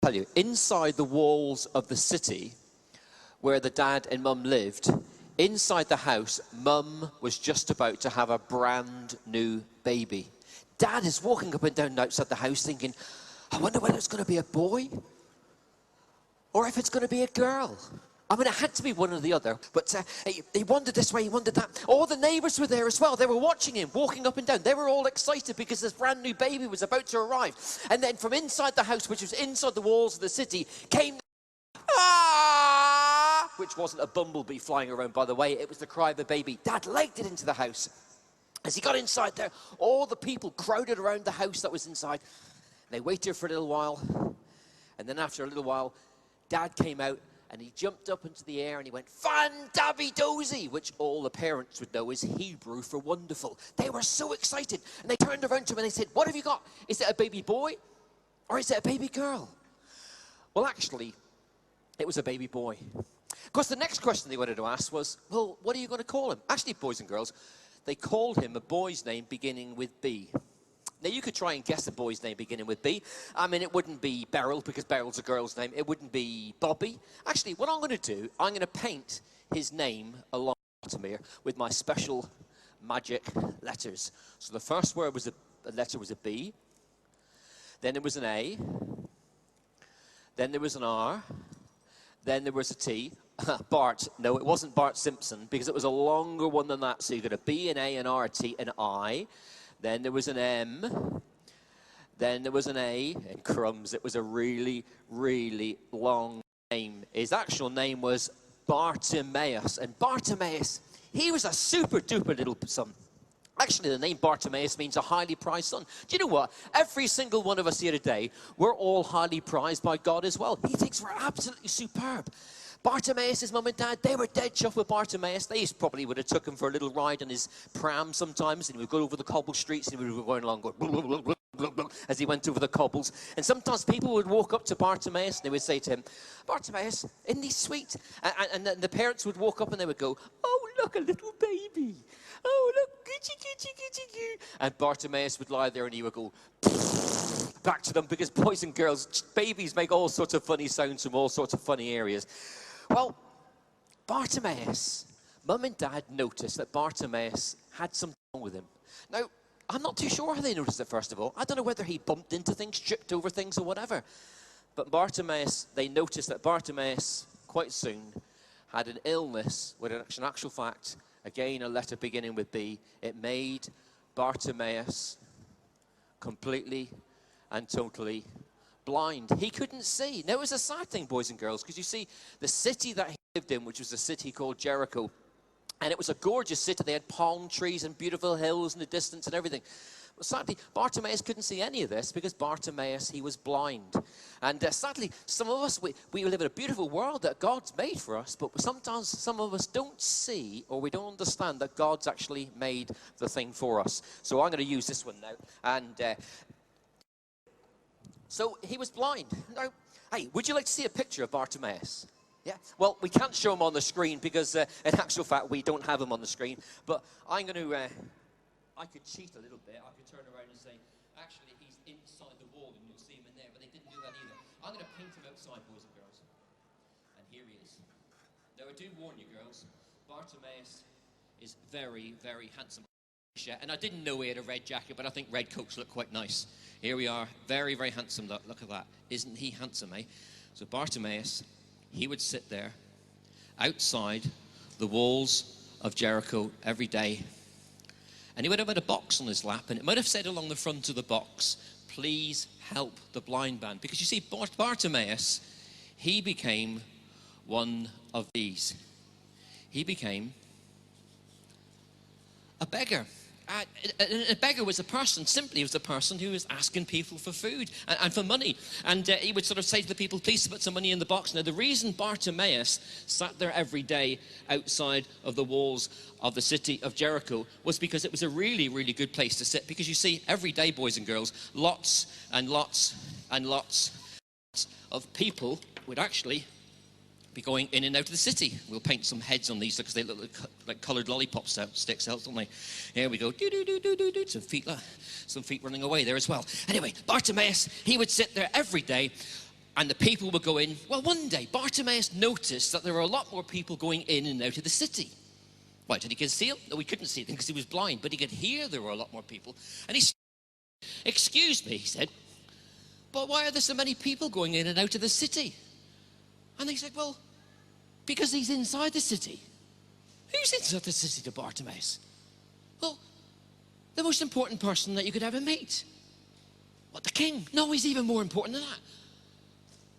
tell you, inside the walls of the city where the dad and mum lived, inside the house, mum was just about to have a brand new baby. Dad is walking up and down outside the house thinking, I wonder whether it's going to be a boy or if it's going to be a girl. I mean, it had to be one or the other, but he wandered this way, he wandered that. All the neighbours were there as well. They were watching him, walking up and down. They were all excited because this brand new baby was about to arrive. And then from inside the house, which was inside the walls of the city, came, ah! Which wasn't a bumblebee flying around, by the way. It was the cry of a baby. Dad legged it into the house. As he got inside there, all the people crowded around the house that was inside. They waited for a little while, and then after a little while, Dad came out, and he jumped up into the air and he went, Fan-dabby-dozy, which all the parents would know is Hebrew for wonderful. They were so excited. And they turned around to him and they said, what have you got? Is it a baby boy or is it a baby girl? Well, actually, it was a baby boy. Of course, the next question they wanted to ask was, well, what are you going to call him? Actually, boys and girls, they called him a boy's name beginning with B. Now, you could try and guess a boy's name beginning with B. I mean, it wouldn't be Beryl, because Beryl's a girl's name. It wouldn't be Bobby. Actually, what I'm going to do, I'm going to paint his name along Bartimaeus with my special magic letters. So the first word was a letter was a B. Then there was an A. Then there was an R. Then there was a T. Bart. No, it wasn't Bart Simpson, because it was a longer one than that. So you got a B, an A, an R, a T, an I. Then there was an M, then there was an A, and crumbs, it was a really, really long name. His actual name was Bartimaeus, and Bartimaeus, he was a super-duper little son. Actually, the name Bartimaeus means a highly prized son. Do you know what? Every single one of us here today, we're all highly prized by God as well. He thinks we're absolutely superb. Bartimaeus' mum and dad, they were dead chuffed with Bartimaeus. They probably would have took him for a little ride on his pram sometimes, and he would go over the cobble streets, and he would be going along going, blah, blah, blah, blah, blah, blah, as he went over the cobbles. And sometimes people would walk up to Bartimaeus, and they would say to him, Bartimaeus, isn't he sweet? And the parents would walk up, and they would go, oh, look, a little baby. Oh, look, gitchy, gitchy, gitchy, gitchy. And Bartimaeus would lie there, and he would go back to them, because boys and girls, babies make all sorts of funny sounds from all sorts of funny areas. Well, Bartimaeus, mum and dad noticed that Bartimaeus had something wrong with him. Now, I'm not too sure how they noticed it, first of all. I don't know whether he bumped into things, tripped over things, or whatever. But Bartimaeus, they noticed that Bartimaeus, quite soon, had an illness, with in actual fact, again, a letter beginning with B. It made Bartimaeus completely and totally blind. He couldn't see. Now, it was a sad thing, boys and girls, because you see, the city that he lived in, which was a city called Jericho, and it was a gorgeous city. They had palm trees and beautiful hills in the distance and everything. But sadly, Bartimaeus couldn't see any of this, because Bartimaeus, he was blind. And sadly, some of us, we live in a beautiful world that God's made for us, but sometimes some of us don't see, or we don't understand that God's actually made the thing for us. So I'm going to use this one now. And so he was blind. Now, hey, would you like to see a picture of Bartimaeus? Yeah? Well, we can't show him on the screen because, in actual fact, we don't have him on the screen. But I'm going to, I could cheat a little bit. I could turn around and say, actually, he's inside the wall and you'll see him in there. But they didn't do that either. I'm going to paint him outside, boys and girls. And here he is. Now, I do warn you, girls, Bartimaeus is very, very handsome. And I didn't know he had a red jacket, but I think red coats look quite nice. Here we are, very, very handsome. Look at that. Isn't he handsome, eh? So Bartimaeus, he would sit there outside the walls of Jericho every day. And he would have had a box on his lap, and it might have said along the front of the box, please help the blind man. Because you see, Bartimaeus, he became one of these. He became a beggar. A beggar was a person, simply was a person who was asking people for food and for money. And he would sort of say to the people, please put some money in the box. Now, the reason Bartimaeus sat there every day outside of the walls of the city of Jericho was because it was a really, really good place to sit. Because you see, every day, boys and girls, lots and lots and lots of people would actually be going in and out of the city. We'll paint some heads on these because they look like coloured lollipop sticks, don't they? Here we go. Do-do-do-do-do-do. Some feet running away there as well. Anyway, Bartimaeus, he would sit there every day And the people were going. Well, one day, Bartimaeus noticed that there were a lot more people going in and out of the city. Why, did he get see them? No, he couldn't see them because he was blind, but he could hear there were a lot more people. And he said, excuse me, he said, but why are there so many people going in and out of the city? And they said, well, because he's inside the city. Who's inside the city to Bartimaeus? Well, the most important person that you could ever meet. What, the king? No, he's even more important than that.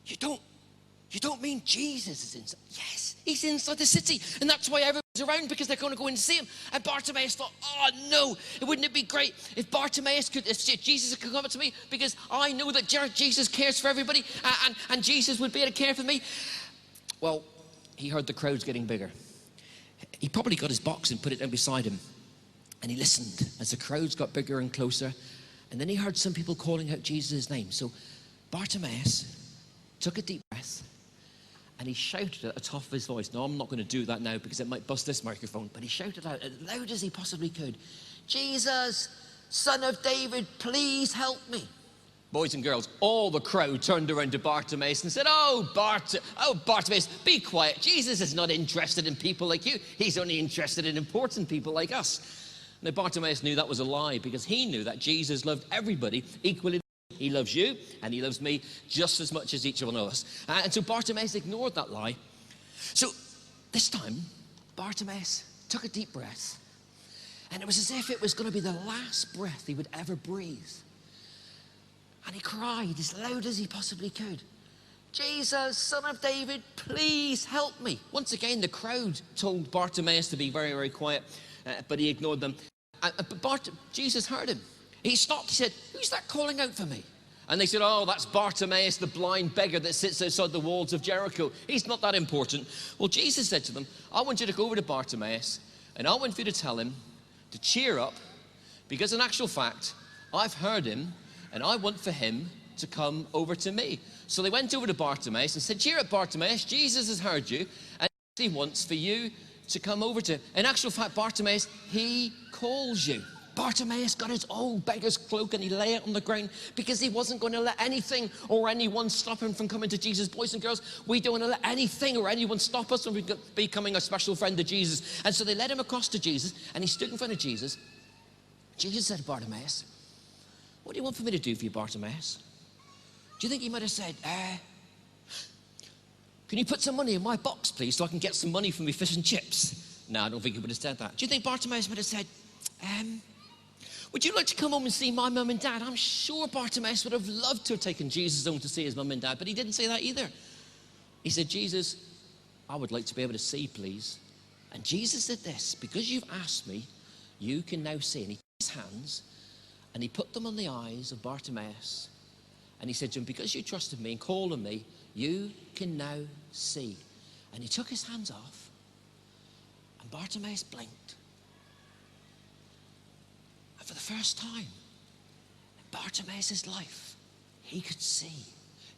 You don't mean Jesus is inside? Yes, he's inside the city. And that's why everyone's around, because they're going to go and see him. And Bartimaeus thought, oh no, wouldn't it be great if Jesus could come up to me, because I know that Jesus cares for everybody, and Jesus would be able to care for me. Well, he heard the crowds getting bigger. He probably got his box and put it down beside him. And he listened as the crowds got bigger and closer. And then he heard some people calling out Jesus' name. So Bartimaeus took a deep breath, and he shouted at the top of his voice. No, I'm not going to do that now because it might bust this microphone, but he shouted out as loud as he possibly could, Jesus, Son of David, please help me. Boys and girls, all the crowd turned around to Bartimaeus and said, oh, Bartimaeus, be quiet. Jesus is not interested in people like you. He's only interested in important people like us. Now, Bartimaeus knew that was a lie, because he knew that Jesus loved everybody equally. He loves you and he loves me just as much as each one of us. And so Bartimaeus ignored that lie. So this time, Bartimaeus took a deep breath, and it was as if it was going to be the last breath he would ever breathe. And he cried as loud as he possibly could, Jesus, Son of David, please help me. Once again, the crowd told Bartimaeus to be very, very quiet, but he ignored them. But Jesus heard him. He stopped. He said, who's that calling out for me? And they said, oh, that's Bartimaeus, the blind beggar that sits outside the walls of Jericho. He's not that important. Well, Jesus said to them, I want you to go over to Bartimaeus, and I want you to tell him to cheer up, because in actual fact, I've heard him, and I want for him to come over to me. So they went over to Bartimaeus and said, cheer up, Bartimaeus, Jesus has heard you, and he wants for you to come over to him. In actual fact, Bartimaeus, he calls you. Bartimaeus got his old beggar's cloak and he lay it on the ground, because he wasn't going to let anything or anyone stop him from coming to Jesus. Boys and girls, we don't want to let anything or anyone stop us from becoming a special friend of Jesus. And so they led him across to Jesus, and he stood in front of Jesus. Jesus said to Bartimaeus, what do you want for me to do for you, Bartimaeus? Do you think he might have said, can you put some money in my box, please, so I can get some money for me fish and chips? No, I don't think he would have said that. Do you think Bartimaeus would have said, would you like to come home and see my mum and dad? I'm sure Bartimaeus would have loved to have taken Jesus home to see his mum and dad, but he didn't say that either. He said, Jesus, I would like to be able to see, please. And Jesus said this, because you've asked me, you can now see. And he took his hands and he put them on the eyes of Bartimaeus. And he said to him, because you trusted me and called on me, you can now see. And he took his hands off, and Bartimaeus blinked. And for the first time in Bartimaeus' life, he could see.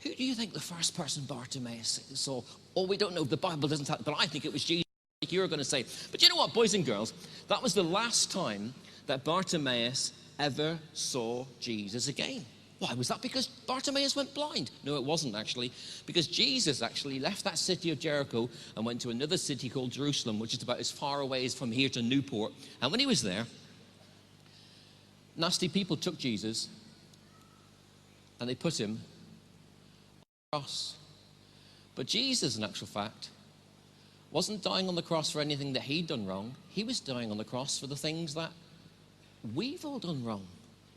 Who do you think the first person Bartimaeus saw? Oh, we don't know. The Bible doesn't tell, but I think it was Jesus, like you were going to say. But you know what, boys and girls? That was the last time that Bartimaeus ever saw Jesus again. Why? Was that because Bartimaeus went blind? No, it wasn't actually. Because Jesus actually left that city of Jericho and went to another city called Jerusalem, which is about as far away as from here to Newport. And when he was there, nasty people took Jesus and they put him on the cross. But Jesus, in actual fact, wasn't dying on the cross for anything that he'd done wrong. He was dying on the cross for the things that we've all done wrong.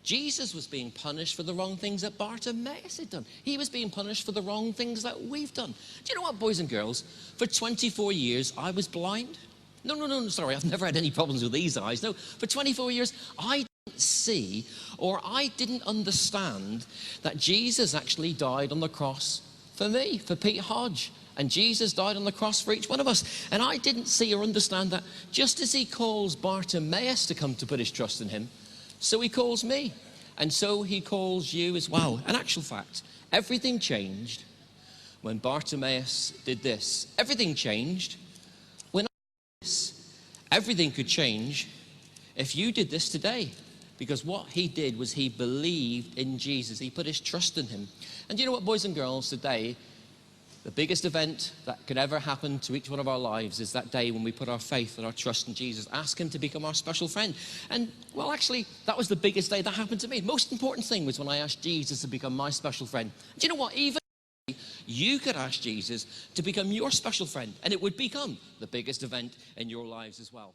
Jesus was being punished for the wrong things that Bartimaeus had done. He was being punished for the wrong things that we've done. Do you know what, boys and girls? For 24 years, I was blind. No, sorry, I've never had any problems with these eyes. No, for 24 years, I didn't see, or I didn't understand that Jesus actually died on the cross for me, for Pete Hodge. And Jesus died on the cross for each one of us. And I didn't see or understand that just as he calls Bartimaeus to come to put his trust in him, so he calls me, and so he calls you as well. In actual fact, everything changed when Bartimaeus did this. Everything changed when I did this. Everything could change if you did this today. because what he did was he believed in Jesus. He put his trust in him. And do you know what, boys and girls, today, the biggest event that could ever happen to each one of our lives is that day when we put our faith and our trust in Jesus, ask him to become our special friend. And, well, actually, that was the biggest day that happened to me. The most important thing was when I asked Jesus to become my special friend. Do you know what? Even you could ask Jesus to become your special friend, and it would become the biggest event in your lives as well.